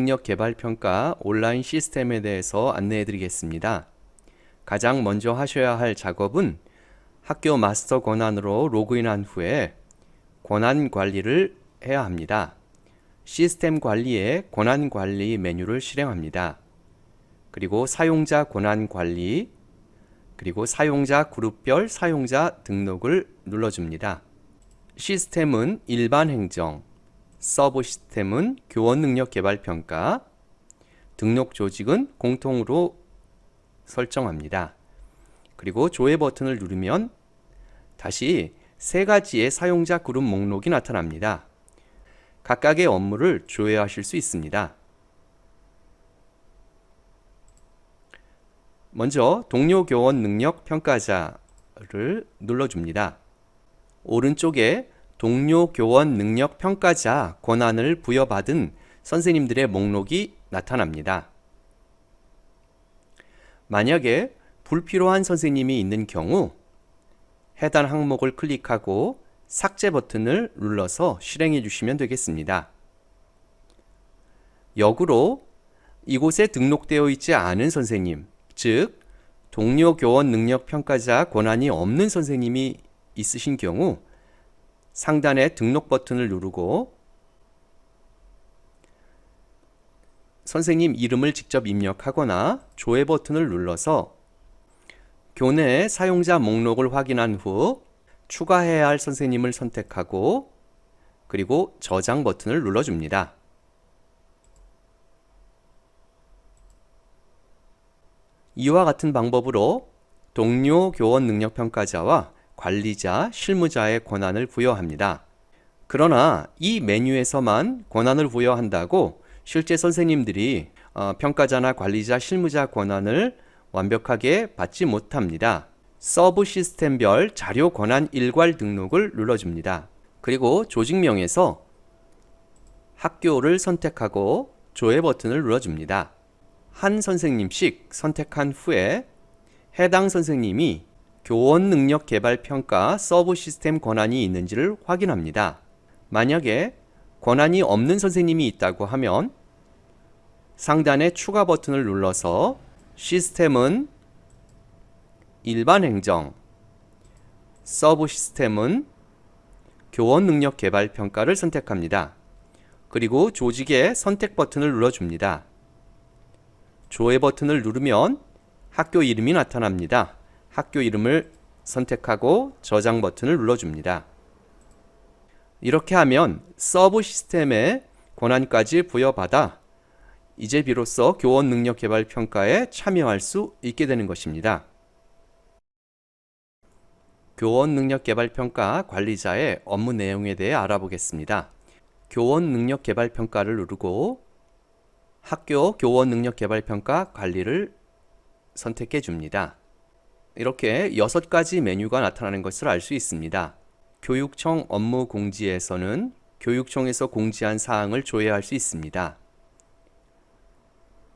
능력 개발 평가 온라인 시스템에 대해서 안내해 드리겠습니다. 가장 먼저 하셔야 할 작업은 학교 마스터 권한으로 로그인한 후에 권한 관리를 해야 합니다. 시스템 관리에 권한 관리 메뉴를 실행합니다. 그리고 사용자 권한 관리, 그리고 사용자 그룹별 사용자 등록을 눌러줍니다. 시스템은 일반 행정, 서브 시스템은 교원 능력 개발 평가, 등록 조직은 공통으로 설정합니다. 그리고 조회 버튼을 누르면 다시 세 가지의 사용자 그룹 목록이 나타납니다. 각각의 업무를 조회하실 수 있습니다. 먼저 동료 교원 능력 평가자를 눌러줍니다. 오른쪽에 동료 교원 능력 평가자 권한을 부여받은 선생님들의 목록이 나타납니다. 만약에 불필요한 선생님이 있는 경우 해당 항목을 클릭하고 삭제 버튼을 눌러서 실행해 주시면 되겠습니다. 역으로 이곳에 등록되어 있지 않은 선생님, 즉 동료 교원 능력 평가자 권한이 없는 선생님이 있으신 경우 상단의 등록 버튼을 누르고 선생님 이름을 직접 입력하거나 조회 버튼을 눌러서 교내의 사용자 목록을 확인한 후 추가해야 할 선생님을 선택하고 그리고 저장 버튼을 눌러줍니다. 이와 같은 방법으로 동료 교원 능력 평가자와 관리자, 실무자의 권한을 부여합니다. 그러나 이 메뉴에서만 권한을 부여한다고 실제 선생님들이 평가자나 관리자, 실무자 권한을 완벽하게 받지 못합니다. 서브 시스템별 자료 권한 일괄 등록을 눌러줍니다. 그리고 조직명에서 학교를 선택하고 조회 버튼을 눌러줍니다. 한 선생님씩 선택한 후에 해당 선생님이 교원 능력 개발 평가 서브 시스템 권한이 있는지를 확인합니다. 만약에 권한이 없는 선생님이 있다고 하면 상단의 추가 버튼을 눌러서 시스템은 일반 행정, 서브 시스템은 교원 능력 개발 평가를 선택합니다. 그리고 조직의 선택 버튼을 눌러줍니다. 조회 버튼을 누르면 학교 이름이 나타납니다. 학교 이름을 선택하고 저장 버튼을 눌러줍니다. 이렇게 하면 서브 시스템의 권한까지 부여받아 이제 비로소 교원 능력 개발 평가에 참여할 수 있게 되는 것입니다. 교원 능력 개발 평가 관리자의 업무 내용에 대해 알아보겠습니다. 교원 능력 개발 평가를 누르고 학교 교원 능력 개발 평가 관리를 선택해 줍니다. 이렇게 6가지 메뉴가 나타나는 것을 알 수 있습니다. 교육청 업무 공지에서는 교육청에서 공지한 사항을 조회할 수 있습니다.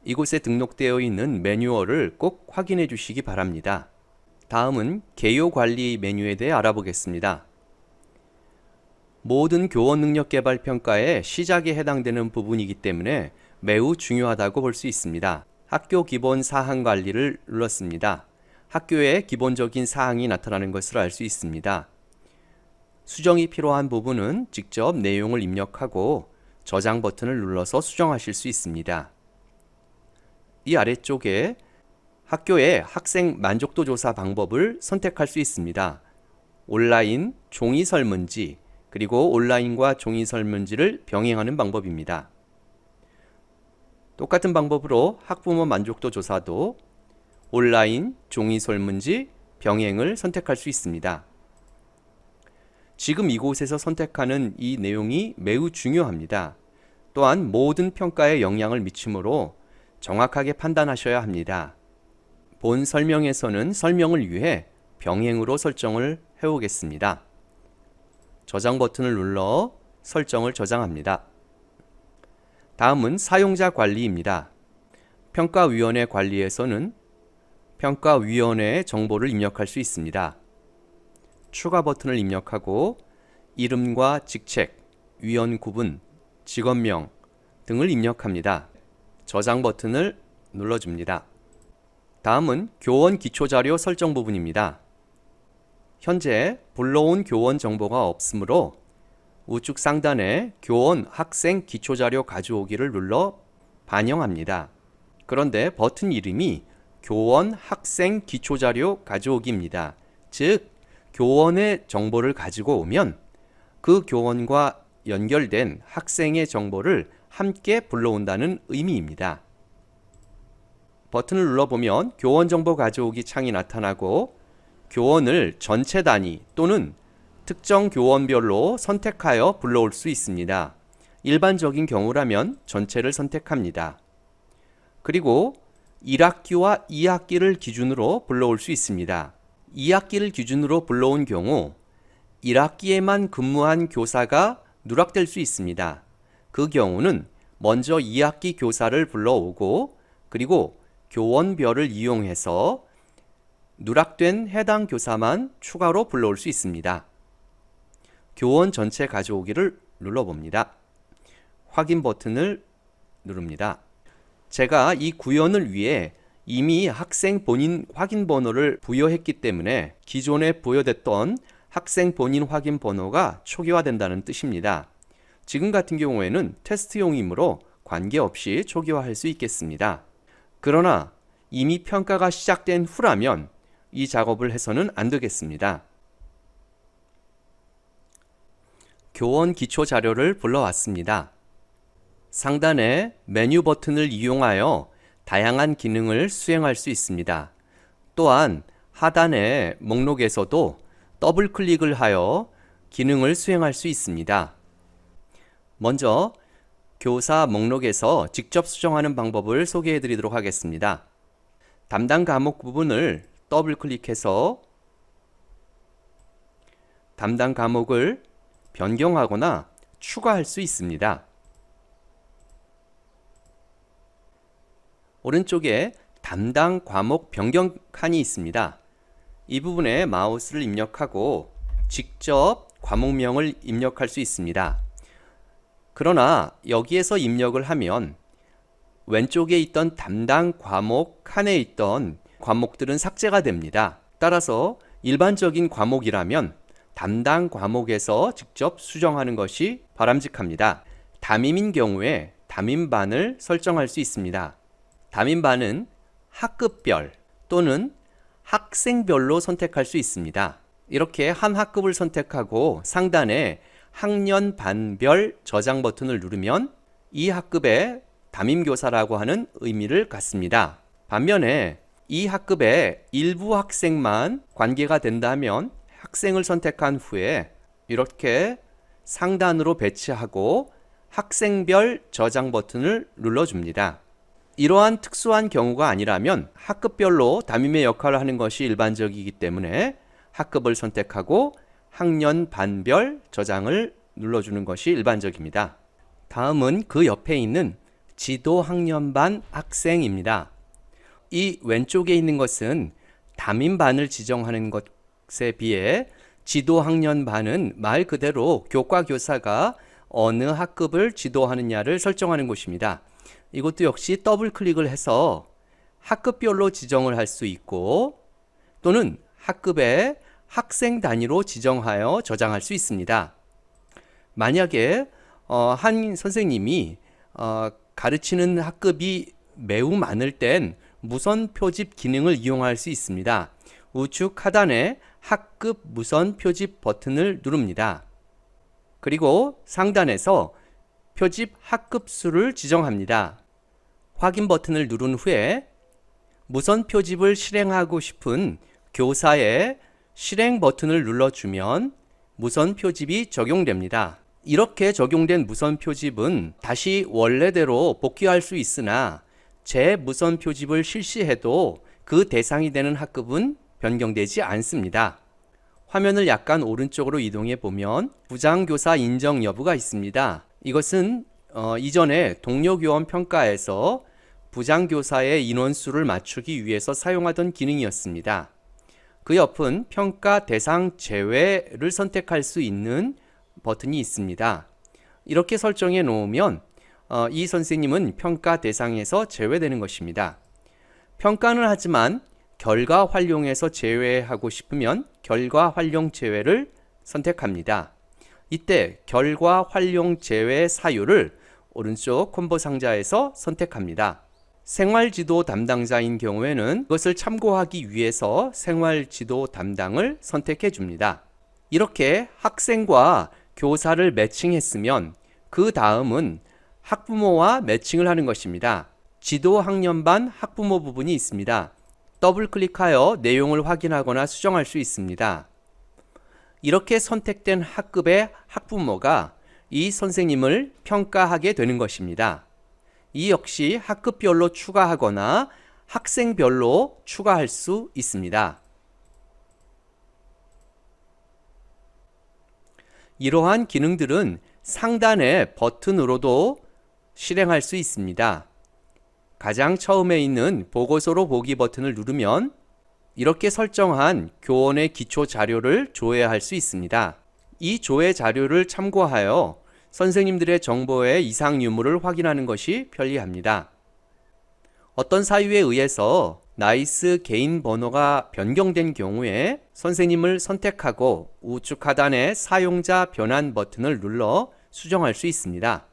이곳에 등록되어 있는 매뉴얼을 꼭 확인해 주시기 바랍니다. 다음은 개요 관리 메뉴에 대해 알아보겠습니다. 모든 교원 능력 개발 평가의 시작에 해당되는 부분이기 때문에 매우 중요하다고 볼 수 있습니다. 학교 기본 사항 관리를 눌렀습니다. 학교에 기본적인 사항이 나타나는 것을 알 수 있습니다. 수정이 필요한 부분은 직접 내용을 입력하고 저장 버튼을 눌러서 수정하실 수 있습니다. 이 아래쪽에 학교의 학생 만족도 조사 방법을 선택할 수 있습니다. 온라인, 종이 설문지, 그리고 온라인과 종이 설문지를 병행하는 방법입니다. 똑같은 방법으로 학부모 만족도 조사도 온라인, 종이 설문지, 병행을 선택할 수 있습니다. 지금 이곳에서 선택하는 이 내용이 매우 중요합니다. 또한 모든 평가에 영향을 미치므로 정확하게 판단하셔야 합니다. 본 설명에서는 설명을 위해 병행으로 설정을 해오겠습니다. 저장 버튼을 눌러 설정을 저장합니다. 다음은 사용자 관리입니다. 평가위원회 관리에서는 평가위원회의 정보를 입력할 수 있습니다. 추가 버튼을 입력하고 이름과 직책, 위원 구분, 직원명 등을 입력합니다. 저장 버튼을 눌러줍니다. 다음은 교원 기초자료 설정 부분입니다. 현재 불러온 교원 정보가 없으므로 우측 상단에 교원 학생 기초자료 가져오기를 눌러 반영합니다. 그런데 버튼 이름이 교원 학생 기초자료 가져오기입니다. 즉, 교원의 정보를 가지고 오면 그 교원과 연결된 학생의 정보를 함께 불러온다는 의미입니다. 버튼을 눌러보면 교원 정보 가져오기 창이 나타나고 교원을 전체 단위 또는 특정 교원별로 선택하여 불러올 수 있습니다. 일반적인 경우라면 전체를 선택합니다. 그리고 1학기와 2학기를 기준으로 불러올 수 있습니다. 2학기를 기준으로 불러온 경우 1학기에만 근무한 교사가 누락될 수 있습니다. 그 경우는 먼저 2학기 교사를 불러오고 그리고 교원별을 이용해서 누락된 해당 교사만 추가로 불러올 수 있습니다. 교원 전체 가져오기를 눌러봅니다. 확인 버튼을 누릅니다. 제가 이 구현을 위해 이미 학생 본인 확인 번호를 부여했기 때문에 기존에 부여됐던 학생 본인 확인 번호가 초기화된다는 뜻입니다. 지금 같은 경우에는 테스트용이므로 관계없이 초기화할 수 있겠습니다. 그러나 이미 평가가 시작된 후라면 이 작업을 해서는 안 되겠습니다. 교원 기초 자료를 불러왔습니다. 상단의 메뉴 버튼을 이용하여 다양한 기능을 수행할 수 있습니다. 또한 하단의 목록에서도 더블 클릭을 하여 기능을 수행할 수 있습니다. 먼저 교사 목록에서 직접 수정하는 방법을 소개해 드리도록 하겠습니다. 담당 과목 부분을 더블 클릭해서 담당 과목을 변경하거나 추가할 수 있습니다. 오른쪽에 담당 과목 변경 칸이 있습니다. 이 부분에 마우스를 입력하고 직접 과목명을 입력할 수 있습니다. 그러나 여기에서 입력을 하면 왼쪽에 있던 담당 과목 칸에 있던 과목들은 삭제가 됩니다. 따라서 일반적인 과목이라면 담당 과목에서 직접 수정하는 것이 바람직합니다. 담임인 경우에 담임반을 설정할 수 있습니다. 담임반은 학급별 또는 학생별로 선택할 수 있습니다. 이렇게 한 학급을 선택하고 상단에 학년 반별 저장 버튼을 누르면 이 학급의 담임교사라고 하는 의미를 갖습니다. 반면에 이 학급의 일부 학생만 관계가 된다면 학생을 선택한 후에 이렇게 상단으로 배치하고 학생별 저장 버튼을 눌러줍니다. 이러한 특수한 경우가 아니라면 학급별로 담임의 역할을 하는 것이 일반적이기 때문에 학급을 선택하고 학년 반별 저장을 눌러주는 것이 일반적입니다. 다음은 그 옆에 있는 지도 학년반 학생입니다. 이 왼쪽에 있는 것은 담임반을 지정하는 것에 비해 지도 학년반은 말 그대로 교과 교사가 어느 학급을 지도하느냐를 설정하는 곳입니다. 이것도 역시 더블 클릭을 해서 학급별로 지정을 할 수 있고 또는 학급의 학생 단위로 지정하여 저장할 수 있습니다. 만약에 한 선생님이 가르치는 학급이 매우 많을 땐 무선 표집 기능을 이용할 수 있습니다. 우측 하단에 학급 무선 표집 버튼을 누릅니다. 그리고 상단에서 표집 학급 수를 지정합니다. 확인 버튼을 누른 후에 무선 표집을 실행하고 싶은 교사의 실행 버튼을 눌러주면 무선 표집이 적용됩니다. 이렇게 적용된 무선 표집은 다시 원래대로 복귀할 수 있으나 재무선 표집을 실시해도 그 대상이 되는 학급은 변경되지 않습니다. 화면을 약간 오른쪽으로 이동해 보면 부장교사 인정 여부가 있습니다. 이것은 이전에 동료교원 평가에서 부장교사의 인원수를 맞추기 위해서 사용하던 기능이었습니다. 그 옆은 평가 대상 제외를 선택할 수 있는 버튼이 있습니다. 이렇게 설정해 놓으면 이 선생님은 평가 대상에서 제외되는 것입니다. 평가는 하지만 결과 활용에서 제외하고 싶으면 결과 활용 제외를 선택합니다. 이때 결과 활용 제외 사유를 오른쪽 콤보 상자에서 선택합니다. 생활지도 담당자인 경우에는 그것을 참고하기 위해서 생활지도 담당을 선택해 줍니다. 이렇게 학생과 교사를 매칭했으면 그 다음은 학부모와 매칭을 하는 것입니다. 지도 학년반 학부모 부분이 있습니다. 더블 클릭하여 내용을 확인하거나 수정할 수 있습니다. 이렇게 선택된 학급의 학부모가 이 선생님을 평가하게 되는 것입니다. 이 역시 학급별로 추가하거나 학생별로 추가할 수 있습니다. 이러한 기능들은 상단의 버튼으로도 실행할 수 있습니다. 가장 처음에 있는 보고서로 보기 버튼을 누르면 이렇게 설정한 교원의 기초 자료를 조회할 수 있습니다. 이 조회 자료를 참고하여 선생님들의 정보의 이상 유무를 확인하는 것이 편리합니다. 어떤 사유에 의해서 나이스 개인 번호가 변경된 경우에 선생님을 선택하고 우측 하단의 사용자 변환 버튼을 눌러 수정할 수 있습니다.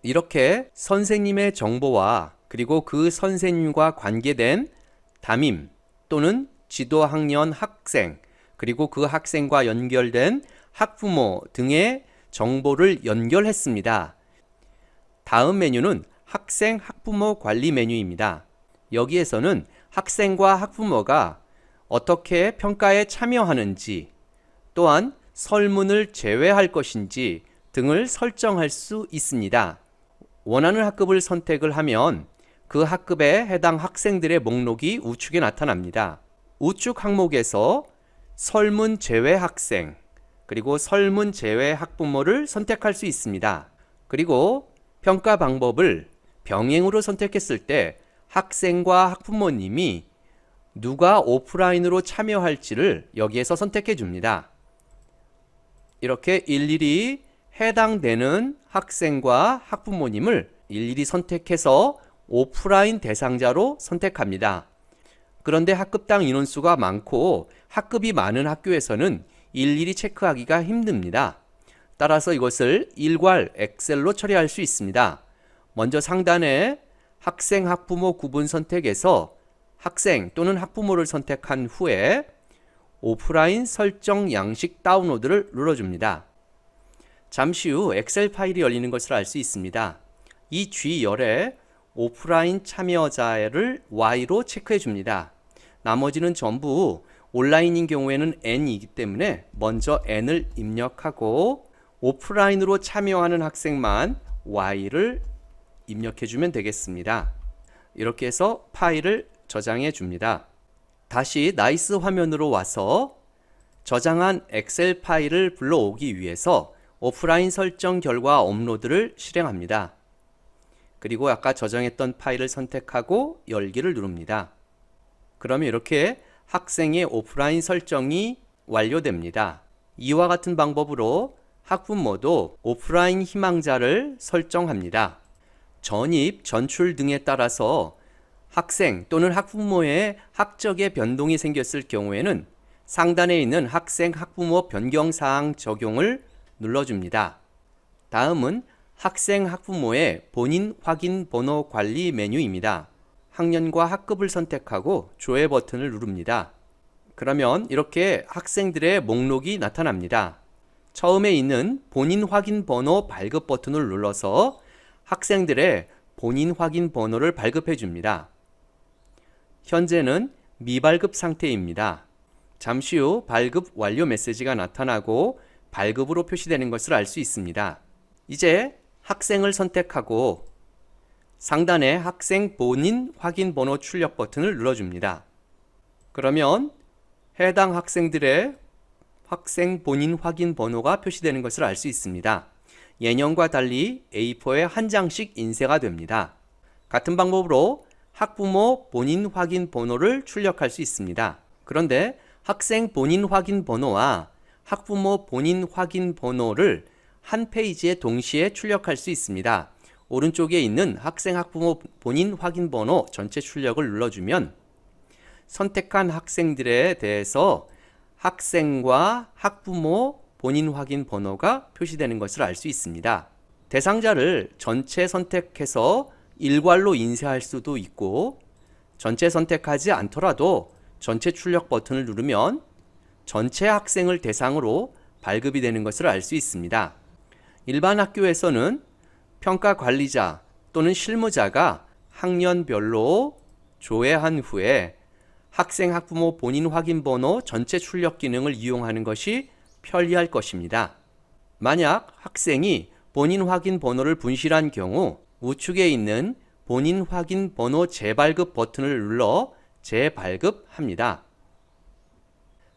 이렇게 선생님의 정보와 그리고 그 선생님과 관계된 담임 또는 지도 학년 학생 그리고 그 학생과 연결된 학부모 등의 정보를 연결했습니다. 다음 메뉴는 학생 학부모 관리 메뉴입니다. 여기에서는 학생과 학부모가 어떻게 평가에 참여하는지 또한 설문을 제외할 것인지 등을 설정할 수 있습니다. 원하는 학급을 선택을 하면 그 학급에 해당 학생들의 목록이 우측에 나타납니다. 우측 항목에서 설문 제외 학생 그리고 설문 제외 학부모를 선택할 수 있습니다. 그리고 평가 방법을 병행으로 선택했을 때 학생과 학부모님이 누가 오프라인으로 참여할지를 여기에서 선택해 줍니다. 이렇게 일일이 해당되는 학생과 학부모님을 일일이 선택해서 오프라인 대상자로 선택합니다. 그런데 학급당 인원수가 많고 학급이 많은 학교에서는 일일이 체크하기가 힘듭니다. 따라서 이것을 일괄 엑셀로 처리할 수 있습니다. 먼저 상단에 학생, 학부모 구분 선택에서 학생 또는 학부모를 선택한 후에 오프라인 설정 양식 다운로드를 눌러줍니다. 잠시 후 엑셀 파일이 열리는 것을 알 수 있습니다. 이 G열에 오프라인 참여자를 Y로 체크해 줍니다. 나머지는 전부 온라인인 경우에는 N이기 때문에 먼저 N을 입력하고 오프라인으로 참여하는 학생만 Y를 입력해 주면 되겠습니다. 이렇게 해서 파일을 저장해 줍니다. 다시 나이스 화면으로 와서 저장한 엑셀 파일을 불러오기 위해서 오프라인 설정 결과 업로드를 실행합니다. 그리고 아까 저장했던 파일을 선택하고 열기를 누릅니다. 그러면 이렇게 학생의 오프라인 설정이 완료됩니다. 이와 같은 방법으로 학부모도 오프라인 희망자를 설정합니다. 전입, 전출 등에 따라서 학생 또는 학부모의 학적의 변동이 생겼을 경우에는 상단에 있는 학생, 학부모 변경사항 적용을 눌러줍니다. 다음은 학생, 학부모의 본인 확인 번호 관리 메뉴입니다. 학년과 학급을 선택하고 조회 버튼을 누릅니다. 그러면 이렇게 학생들의 목록이 나타납니다. 처음에 있는 본인 확인 번호 발급 버튼을 눌러서 학생들의 본인 확인 번호를 발급해 줍니다. 현재는 미발급 상태입니다. 잠시 후 발급 완료 메시지가 나타나고 발급으로 표시되는 것을 알 수 있습니다. 이제 학생을 선택하고 상단에 학생 본인 확인 번호 출력 버튼을 눌러줍니다. 그러면 해당 학생들의 학생 본인 확인 번호가 표시되는 것을 알 수 있습니다. 예년과 달리 A4에 한 장씩 인쇄가 됩니다. 같은 방법으로 학부모 본인 확인 번호를 출력할 수 있습니다. 그런데 학생 본인 확인 번호와 학부모 본인 확인 번호를 한 페이지에 동시에 출력할 수 있습니다. 오른쪽에 있는 학생 학부모 본인 확인 번호 전체 출력을 눌러주면 선택한 학생들에 대해서 학생과 학부모 본인 확인 번호가 표시되는 것을 알 수 있습니다. 대상자를 전체 선택해서 일괄로 인쇄할 수도 있고 전체 선택하지 않더라도 전체 출력 버튼을 누르면 전체 학생을 대상으로 발급이 되는 것을 알 수 있습니다. 일반 학교에서는 평가 관리자 또는 실무자가 학년별로 조회한 후에 학생 학부모 본인 확인 번호 전체 출력 기능을 이용하는 것이 편리할 것입니다. 만약 학생이 본인 확인 번호를 분실한 경우 우측에 있는 본인 확인 번호 재발급 버튼을 눌러 재발급합니다.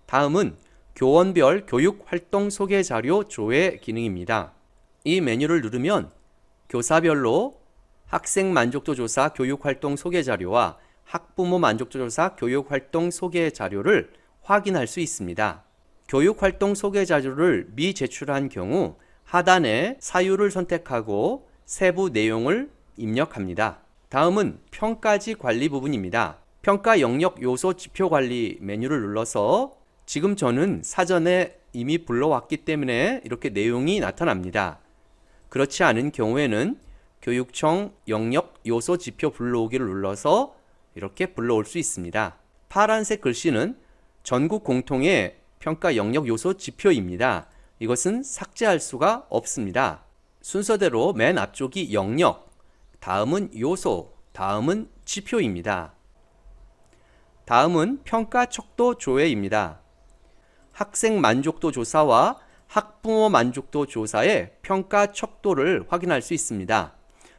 다음은 교원별 교육활동 소개 자료 조회 기능입니다. 이 메뉴를 누르면 교사별로 학생 만족도 조사 교육활동 소개 자료와 학부모 만족도 조사 교육활동 소개 자료를 확인할 수 있습니다. 교육활동 소개 자료를 미제출한 경우 하단에 사유를 선택하고 세부 내용을 입력합니다. 다음은 평가지 관리 부분입니다. 평가 영역 요소 지표 관리 메뉴를 눌러서 지금 저는 사전에 이미 불러왔기 때문에 이렇게 내용이 나타납니다. 그렇지 않은 경우에는 교육청 영역 요소 지표 불러오기를 눌러서 이렇게 불러올 수 있습니다. 파란색 글씨는 전국 공통의 평가 영역 요소 지표입니다. 이것은 삭제할 수가 없습니다. 순서대로 맨 앞쪽이 영역, 다음은 요소, 다음은 지표입니다. 다음은 평가 척도 조회입니다. 학생 만족도 조사와 학부모 만족도 조사의 평가 척도를 확인할 수 있습니다.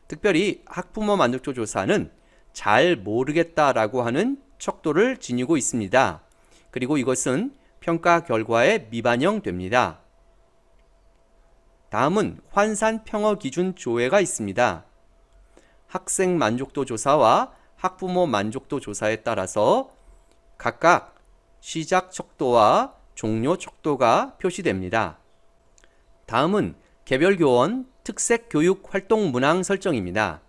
특별히 학부모 만족도 조사는 잘 모르겠다라고 하는 척도를 지니고 있습니다. 그리고 이것은 평가 결과에 미반영됩니다. 다음은 환산 평어 기준 조회가 있습니다. 학생 만족도 조사와 학부모 만족도 조사에 따라서 각각 시작 척도와 종료 척도가 표시됩니다. 다음은 개별 교원 특색 교육 활동 문항 설정입니다.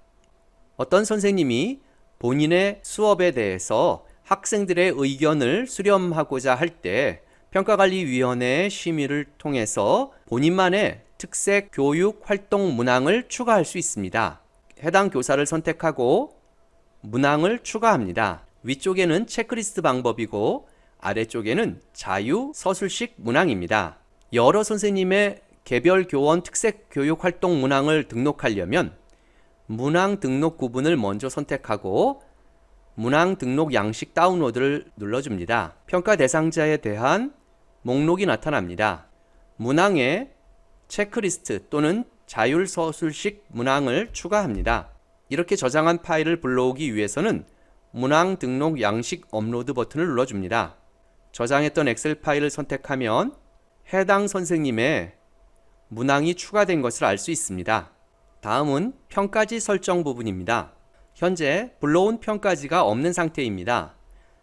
어떤 선생님이 본인의 수업에 대해서 학생들의 의견을 수렴하고자 할 때 평가관리위원회의 심의를 통해서 본인만의 특색 교육 활동 문항을 추가할 수 있습니다. 해당 교사를 선택하고 문항을 추가합니다. 위쪽에는 체크리스트 방법이고 아래쪽에는 자유 서술식 문항입니다. 여러 선생님의 개별 교원 특색 교육 활동 문항을 등록하려면 문항 등록 구분을 먼저 선택하고 문항 등록 양식 다운로드를 눌러줍니다. 평가 대상자에 대한 목록이 나타납니다. 문항에 체크리스트 또는 자율 서술식 문항을 추가합니다. 이렇게 저장한 파일을 불러오기 위해서는 문항 등록 양식 업로드 버튼을 눌러줍니다. 저장했던 엑셀 파일을 선택하면 해당 선생님의 문항이 추가된 것을 알 수 있습니다. 다음은 평가지 설정 부분입니다. 현재 불러온 평가지가 없는 상태입니다.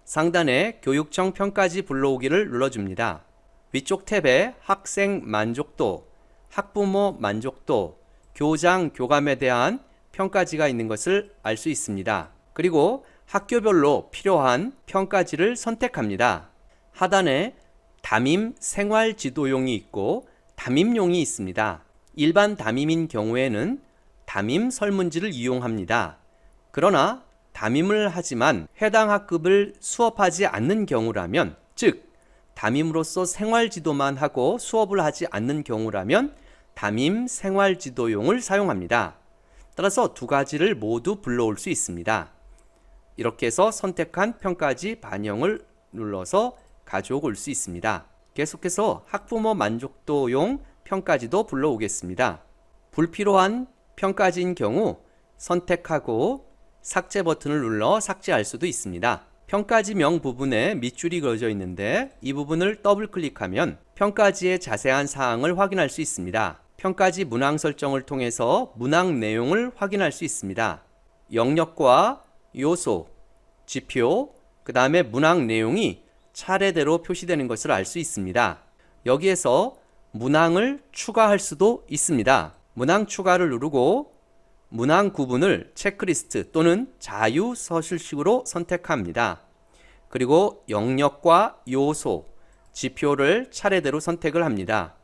상단에 교육청 평가지 불러오기를 눌러줍니다. 위쪽 탭에 학생 만족도, 학부모 만족도, 교장, 교감에 대한 평가지가 있는 것을 알 수 있습니다. 그리고 학교별로 필요한 평가지를 선택합니다. 하단에 담임 생활지도용이 있고 담임용이 있습니다. 일반 담임인 경우에는 담임 설문지를 이용합니다. 그러나 담임을 하지만 해당 학급을 수업하지 않는 경우라면, 즉 담임으로서 생활지도만 하고 수업을 하지 않는 경우라면 담임 생활지도용을 사용합니다. 따라서 두 가지를 모두 불러올 수 있습니다. 이렇게 해서 선택한 평가지 반영을 눌러서 가져올 수 있습니다. 계속해서 학부모 만족도용 평가지도 불러오겠습니다. 불필요한 평가지인 경우 선택하고 삭제 버튼을 눌러 삭제할 수도 있습니다. 평가지명 부분에 밑줄이 그어져 있는데 이 부분을 더블 클릭하면 평가지의 자세한 사항을 확인할 수 있습니다. 평가지 문항 설정을 통해서 문항 내용을 확인할 수 있습니다. 영역과 요소, 지표, 그 다음에 문항 내용이 차례대로 표시되는 것을 알 수 있습니다. 여기에서 문항을 추가할 수도 있습니다. 문항 추가를 누르고 문항 구분을 체크리스트 또는 자유서술식으로 선택합니다. 그리고 영역과 요소, 지표를 차례대로 선택을 합니다.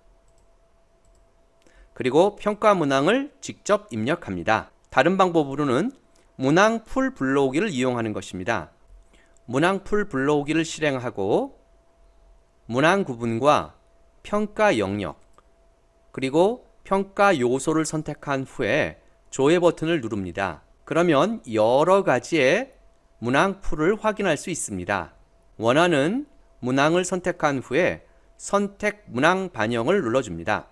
그리고 평가 문항을 직접 입력합니다. 다른 방법으로는 문항 풀 불러오기를 이용하는 것입니다. 문항 풀 불러오기를 실행하고 문항 구분과 평가 영역, 그리고 평가 요소를 선택한 후에 조회 버튼을 누릅니다. 그러면 여러 가지의 문항 풀을 확인할 수 있습니다. 원하는 문항을 선택한 후에 선택 문항 반영을 눌러줍니다.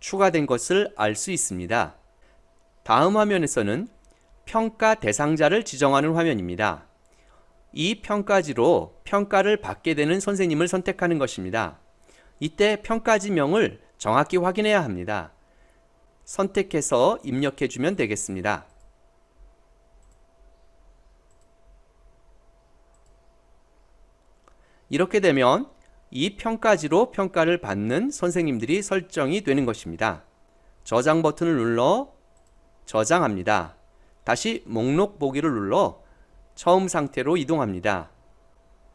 추가된 것을 알 수 있습니다. 다음 화면에서는 평가 대상자를 지정하는 화면입니다. 이 평가지로 평가를 받게 되는 선생님을 선택하는 것입니다. 이때 평가지명을 정확히 확인해야 합니다. 선택해서 입력해 주면 되겠습니다. 이렇게 되면 이 평가지로 평가를 받는 선생님들이 설정이 되는 것입니다. 저장 버튼을 눌러 저장합니다. 다시 목록 보기를 눌러 처음 상태로 이동합니다.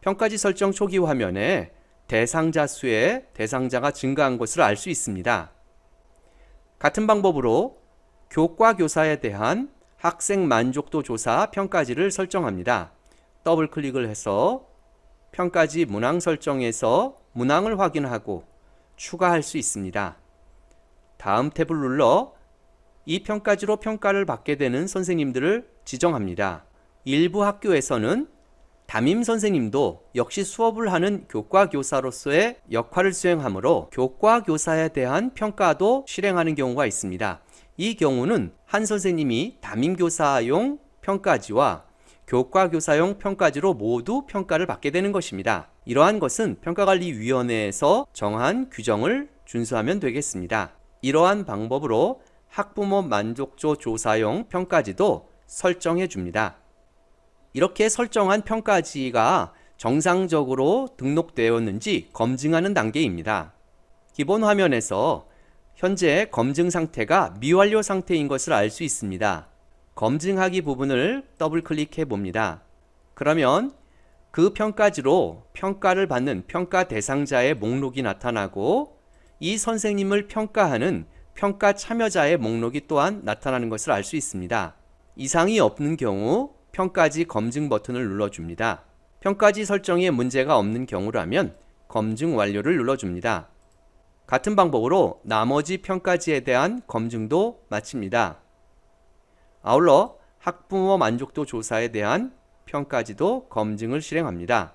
평가지 설정 초기 화면에 대상자 수의 대상자가 증가한 것을 알 수 있습니다. 같은 방법으로 교과 교사에 대한 학생 만족도 조사 평가지를 설정합니다. 더블 클릭을 해서 평가지 문항 설정에서 문항을 확인하고 추가할 수 있습니다. 다음 탭을 눌러 이 평가지로 평가를 받게 되는 선생님들을 지정합니다. 일부 학교에서는 담임 선생님도 역시 수업을 하는 교과 교사로서의 역할을 수행하므로 교과 교사에 대한 평가도 실행하는 경우가 있습니다. 이 경우는 한 선생님이 담임 교사용 평가지와 교과 교사용 평가지로 모두 평가를 받게 되는 것입니다. 이러한 것은 평가관리위원회에서 정한 규정을 준수하면 되겠습니다. 이러한 방법으로 학부모 만족도 조사용 평가지도 설정해 줍니다. 이렇게 설정한 평가지가 정상적으로 등록되었는지 검증하는 단계입니다. 기본 화면에서 현재 검증 상태가 미완료 상태인 것을 알 수 있습니다. 검증하기 부분을 더블 클릭해 봅니다. 그러면 그 평가지로 평가를 받는 평가 대상자의 목록이 나타나고 이 선생님을 평가하는 평가 참여자의 목록이 또한 나타나는 것을 알 수 있습니다. 이상이 없는 경우 평가지 검증 버튼을 눌러줍니다. 평가지 설정에 문제가 없는 경우라면 검증 완료를 눌러줍니다. 같은 방법으로 나머지 평가지에 대한 검증도 마칩니다. 아울러 학부모 만족도 조사에 대한 평가지도 검증을 실행합니다.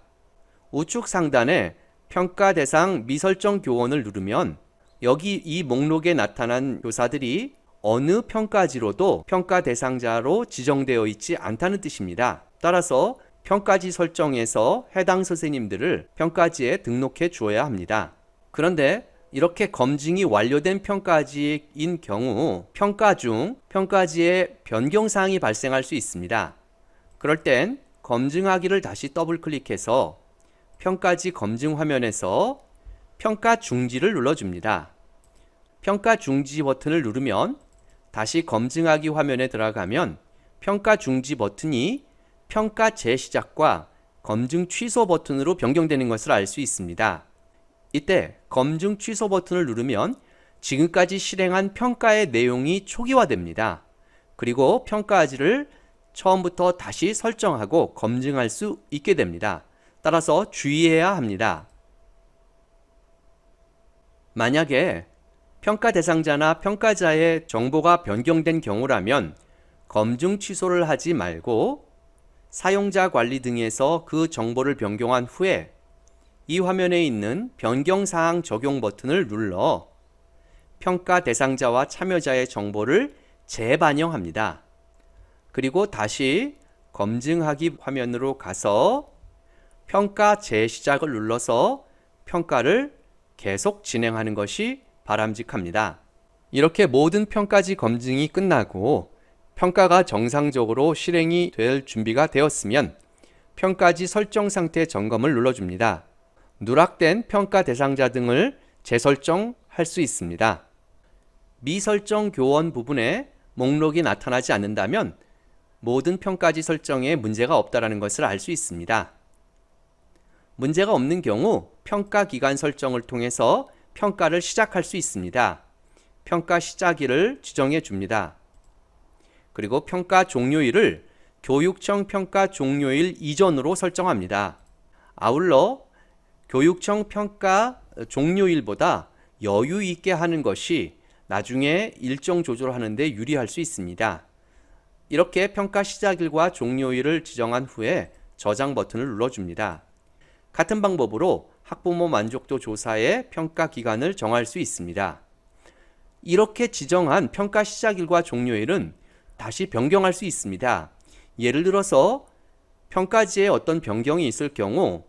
우측 상단에 평가 대상 미설정 교원을 누르면 여기 이 목록에 나타난 교사들이 어느 평가지로도 평가 대상자로 지정되어 있지 않다는 뜻입니다. 따라서 평가지 설정에서 해당 선생님들을 평가지에 등록해 주어야 합니다. 그런데 이렇게 검증이 완료된 평가지인 경우 평가 중 평가지에 변경사항이 발생할 수 있습니다. 그럴 땐 검증하기를 다시 더블 클릭해서 평가지 검증 화면에서 평가 중지를 눌러줍니다. 평가 중지 버튼을 누르면 다시 검증하기 화면에 들어가면 평가 중지 버튼이 평가 재시작과 검증 취소 버튼으로 변경되는 것을 알 수 있습니다. 이때 검증 취소 버튼을 누르면 지금까지 실행한 평가의 내용이 초기화됩니다. 그리고 평가지를 처음부터 다시 설정하고 검증할 수 있게 됩니다. 따라서 주의해야 합니다. 만약에 평가 대상자나 평가자의 정보가 변경된 경우라면 검증 취소를 하지 말고 사용자 관리 등에서 그 정보를 변경한 후에 이 화면에 있는 변경사항 적용 버튼을 눌러 평가 대상자와 참여자의 정보를 재반영합니다. 그리고 다시 검증하기 화면으로 가서 평가 재시작을 눌러서 평가를 계속 진행하는 것이 바람직합니다. 이렇게 모든 평가지 검증이 끝나고 평가가 정상적으로 실행이 될 준비가 되었으면 평가지 설정 상태 점검을 눌러줍니다. 누락된 평가 대상자 등을 재설정할 수 있습니다. 미설정 교원 부분에 목록이 나타나지 않는다면 모든 평가지 설정에 문제가 없다는 것을 알 수 있습니다. 문제가 없는 경우 평가 기간 설정을 통해서 평가를 시작할 수 있습니다. 평가 시작일을 지정해 줍니다. 그리고 평가 종료일을 교육청 평가 종료일 이전으로 설정합니다. 아울러 교육청 평가 종료일보다 여유 있게 하는 것이 나중에 일정 조절하는 데 유리할 수 있습니다. 이렇게 평가 시작일과 종료일을 지정한 후에 저장 버튼을 눌러줍니다. 같은 방법으로 학부모 만족도 조사의 평가 기간을 정할 수 있습니다. 이렇게 지정한 평가 시작일과 종료일은 다시 변경할 수 있습니다. 예를 들어서 평가지에 어떤 변경이 있을 경우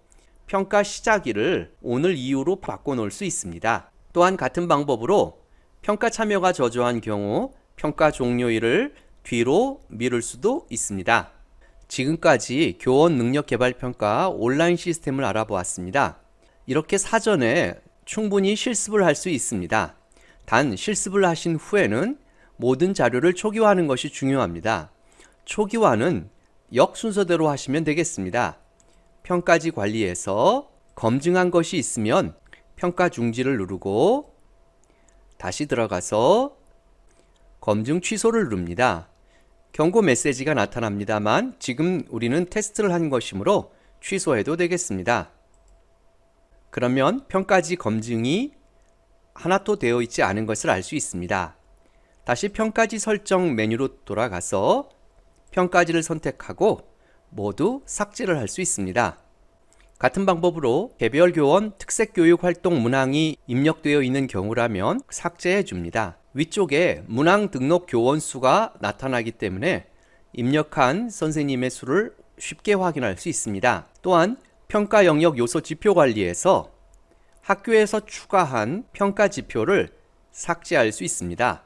평가 시작일을 오늘 이후로 바꿔놓을 수 있습니다. 또한 같은 방법으로 평가 참여가 저조한 경우 평가 종료일을 뒤로 미룰 수도 있습니다. 지금까지 교원 능력 개발 평가 온라인 시스템을 알아보았습니다. 이렇게 사전에 충분히 실습을 할 수 있습니다. 단 실습을 하신 후에는 모든 자료를 초기화하는 것이 중요합니다. 초기화는 역순서대로 하시면 되겠습니다. 평가지 관리에서 검증한 것이 있으면 평가 중지를 누르고 다시 들어가서 검증 취소를 누릅니다. 경고 메시지가 나타납니다만 지금 우리는 테스트를 한 것이므로 취소해도 되겠습니다. 그러면 평가지 검증이 하나도 되어 있지 않은 것을 알 수 있습니다. 다시 평가지 설정 메뉴로 돌아가서 평가지를 선택하고 모두 삭제를 할 수 있습니다. 같은 방법으로 개별 교원 특색 교육 활동 문항이 입력되어 있는 경우라면 삭제해 줍니다. 위쪽에 문항 등록 교원 수가 나타나기 때문에 입력한 선생님의 수를 쉽게 확인할 수 있습니다. 또한 평가 영역 요소 지표 관리에서 학교에서 추가한 평가 지표를 삭제할 수 있습니다.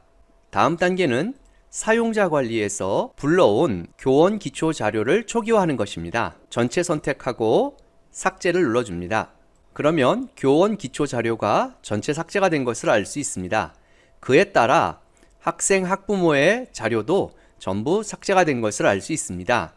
다음 단계는 사용자 관리에서 불러온 교원 기초 자료를 초기화하는 것입니다. 전체 선택하고 삭제를 눌러줍니다. 그러면 교원 기초 자료가 전체 삭제가 된 것을 알 수 있습니다. 그에 따라 학생 학부모의 자료도 전부 삭제가 된 것을 알 수 있습니다.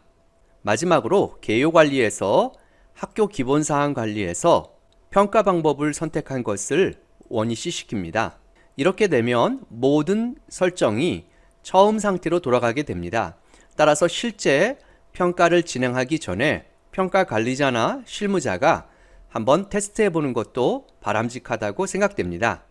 마지막으로 개요 관리에서 학교 기본사항 관리에서 평가 방법을 선택한 것을 원위시 시킵니다. 이렇게 되면 모든 설정이 처음 상태로 돌아가게 됩니다. 따라서 실제 평가를 진행하기 전에 평가 관리자나 실무자가 한번 테스트해 보는 것도 바람직하다고 생각됩니다.